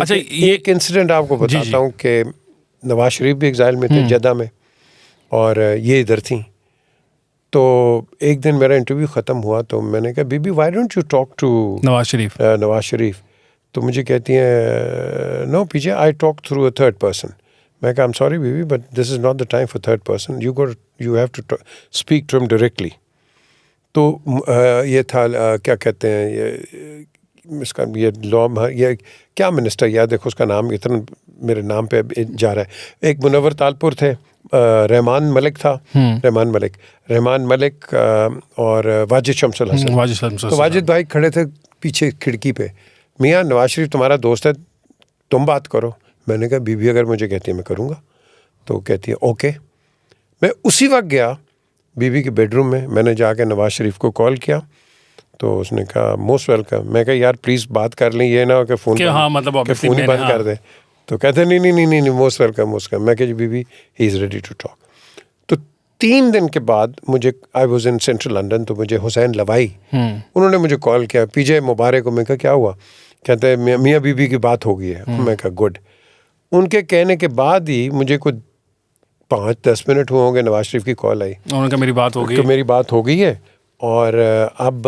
अच्छा, ये एक इंसिडेंट आपको बताता हूँ कि नवाज शरीफ भी एग्जाइल में थे जद्दा में, और ये इधर थी। तो एक दिन मेरा इंटरव्यू ख़त्म हुआ तो मैंने कहा Bibi why don't you talk to Nawaz Sharif. तो मुझे कहती हैं no PJ I talk through a third person. मैं कहा I am sorry Bibi but this is not the time for third person, you have to speak to him directly. तो ये था क्या कहते हैं ये इसका ये लॉ ये क्या मिनिस्टर याद देखो उसका नाम इतना मेरे नाम पे जा रहा है। एक मुनव्वर तालपुर थे, रहमान मलिक था, रहमान मलिक और वाजिद शमसुल हसन। तो वाजिद भाई खड़े थे पीछे खिड़की पे, मियाँ नवाज शरीफ तुम्हारा दोस्त है तुम बात करो। मैंने कहा बीबी अगर मुझे कहती है मैं करूँगा। तो कहती है ओके। मैं उसी वक्त गया बीबी के बेडरूम में, मैंने जाके नवाज शरीफ को कॉल किया तो उसने कहा मोस्ट वेलकम। मैं कहा यार प्लीज़ बात कर लें, ये ना हो कि फ़ोन ही बंद कर दे। तो कहते नहीं मोस्ट वेलकम मैं कहा जी Bibi he is ready to talk. तो 3 दिन के बाद मुझे I was in central London, तो मुझे हुसैन लवाई उन्होंने मुझे कॉल किया, पीजे मुबारक को। मैं कहा क्या हुआ? कहते हैं मियाँ बीबी की बात हो गई है। मैं कहा गुड। उनके कहने के बाद ही मुझे कुछ 5-10 मिनट हुए होंगे, नवाज शरीफ की कॉल आई, उन्होंने कहा मेरी बात हो गई है और अब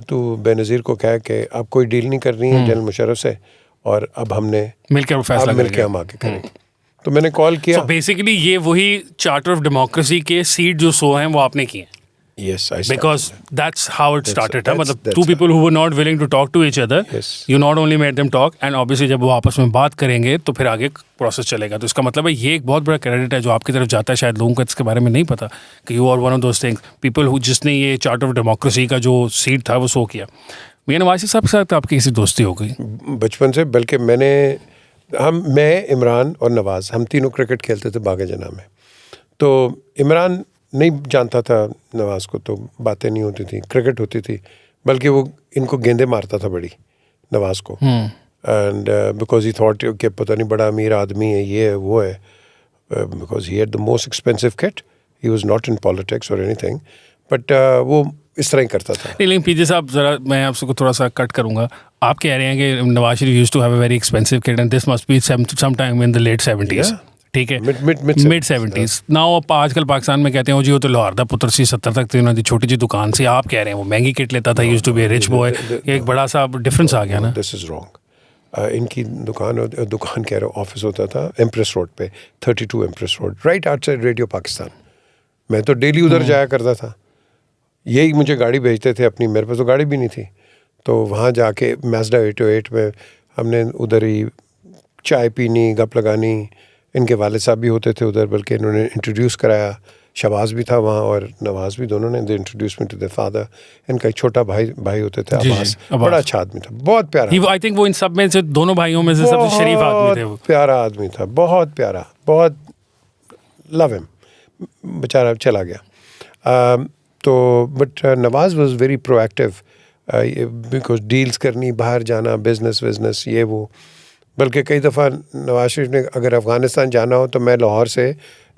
तू बेनज़ीर को कह के अब कोई डील नहीं कर रही है जनरल मुशर्रफ से, और अब हमने मिलकर फैसला मिलकर हम आगे करेंगे। तो मैंने कॉल किया। बेसिकली ये वही चार्टर ऑफ डेमोक्रेसी के सीट जो 100 हैं वो आपने किए। Yes, I started. Because that's how it started. मतलब two people who were not willing to talk to each other. Yes. You not only made them talk, and obviously जब वो आपस में बात करेंगे तो फिर आगे प्रोसेस चलेगा। तो इसका मतलब है ये एक बहुत बड़ा क्रेडिट है जो आपकी तरफ जाता है। शायद लोगों को इसके बारे में नहीं पता कि you are one of those things people who जिसने ये चार्टर ऑफ डेमोक्रेसी का जो सीट था वो शो किया। मियां नवाज साहब के साथ आपकी किसी दोस्ती हो गई? बचपन से, बल्कि मैं इमरान और नवाज हम तीनों क्रिकेट खेलते थे बागा जना में। तो इमरान नहीं जानता था नवाज को, तो बातें नहीं होती थी, क्रिकेट होती थी, बल्कि वो इनको गेंदे मारता था बड़ी नवाज को। एंड बिकॉज ही थॉट कि पता नहीं बड़ा अमीर आदमी है, ये है वो है, because he had the most expensive kit, he was not in politics और एनीथिंग, बट वो इस तरह ही करता था। लेकिन पीजे साहब ज़रा मैं आपसे थोड़ा सा कट करूँगा। आप कह रहे हैं कि Nawaz Sharif used to have a very expensive kit and this must be some time in the late 70s। ठीक है, मिड 70s नाउ। आजकल पाकिस्तान में कहते हैं जी वो तो लाहौर दा पुत्र सी 70 तक थी उन्होंने छोटी जी दुकान से। आप कह रहे हैं वो महंगी किट लेता था, used to be rich boy. एक बड़ा सा डिफरेंस आ गया ना। This is wrong. इनकी दुकान कह रहा हूँ ऑफिस होता था एम्प्रेस रोड पे, 32 empress road, right outside radio Pakistan. मैं तो डेली उधर जाया करता था, यही मुझे गाड़ी भेजते थे अपनी, मेरे पास तो गाड़ी भी नहीं थी। तो वहाँ जाके मैज़दा 808 में हमने उधर ही चाय पीनी, गप लगानी। इनके वालिद साहब भी होते थे उधर, बल्कि इन्होंने इंट्रोड्यूस कराया, शहबाज भी था वहाँ और नवाज भी, दोनों ने introduce me to the father. इनका एक छोटा भाई होते थे अब्बास, बड़ा अच्छा आदमी था, बहुत प्यारा। आई थिंक वो इन सब में से दोनों भाइयों में से सबसे शरीफ आदमी थे। वो प्यारा आदमी था, बहुत प्यारा, बहुत लव हिम। बेचारा चला गया। तो but Nawaz was very proactive, because deals करनी, बाहर जाना, बिजनेस ये वो। बल्कि कई दफ़ा नवाज शरीफ ने अगर अफ़गानिस्तान जाना हो तो मैं लाहौर से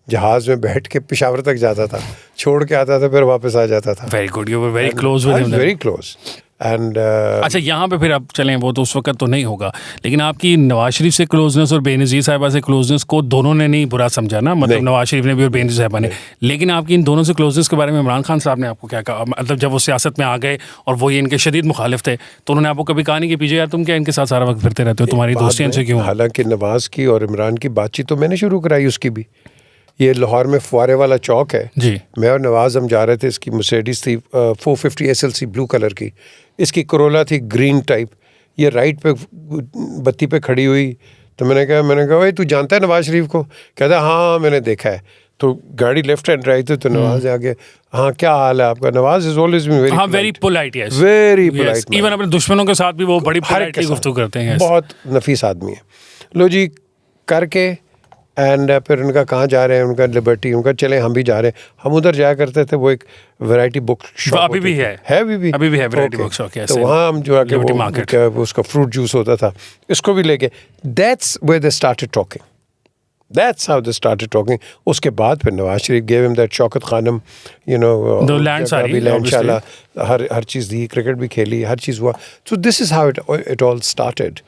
जहाज़ में बैठ के पेशावर तक जाता था, छोड़ के आता था, फिर वापस आ जाता था। Very good, you were very close with him. Very close. And अच्छा, यहाँ पे फिर अब चलें, वो तो उस वक्त तो नहीं होगा, लेकिन आपकी नवाज शरीफ से क्लोजनेस और बेनज़ीर साहिबा से क्लोजनेस को दोनों ने नहीं बुरा समझा ना, मतलब नवाज शरीफ ने भी और बेनज़ीर साहिबा ने। लेकिन आपकी इन दोनों से क्लोजनेस के बारे में इमरान खान साहब ने आपको क्या कहा? मतलब जब वो सियासत में आ गए और वो ये इनके शदीद मुखालिफ थे, तो उन्होंने आपको कभी कहा नहीं कि पीछे यार तुम क्या इनके साथ सारा वक्त फिरते रहते हो, तुम्हारी दोस्ती इनसे क्यों? हालांकि नवाज की और इमरान की बातचीत तो मैंने शुरू कराई उसकी भी। ये लाहौर में फुआरे वाला चौक है जी, मैं और नवाज हम जा रहे थे, इसकी मर्सिडीज़ थी 450 SLC ब्लू कलर की, इसकी करोला थी ग्रीन टाइप। ये राइट पे बत्ती पे खड़ी हुई, तो मैंने कहा भाई तू जानता है नवाज शरीफ को? कहता हाँ मैंने देखा है। तो गाड़ी लेफ्ट हैंड ड्राइव थी, तो नवाज आगे, हाँ क्या हाल है आपका? Nawaz is always been very polite, yes, very polite. Even अपने दुश्मनों के साथ भी वो बड़ी पोलाइटली गुफ्तगू करते हैं। बहुत नफीस आदमी है। लो जी करके एंड फिर उनका कहाँ जा रहे हैं, उनका लिबर्टी, उनका चले हम भी जा रहे हैं। हम उधर जाया करते थे, वो एक वैरायटी बुक शॉप अभी भी है वैरायटी बुक शॉप। तो वहाँ हम जो आके उसका फ्रूट जूस होता था, इसको भी लेके, that's where they started talking, that's how they started talking. उसके बाद फिर Nawaz Sharif gave him that Shaukat Khanum, you know, land शाला, हर चीज़ दी, क्रिकेट भी खेली, हर चीज़ हुआ। So this is how it all started.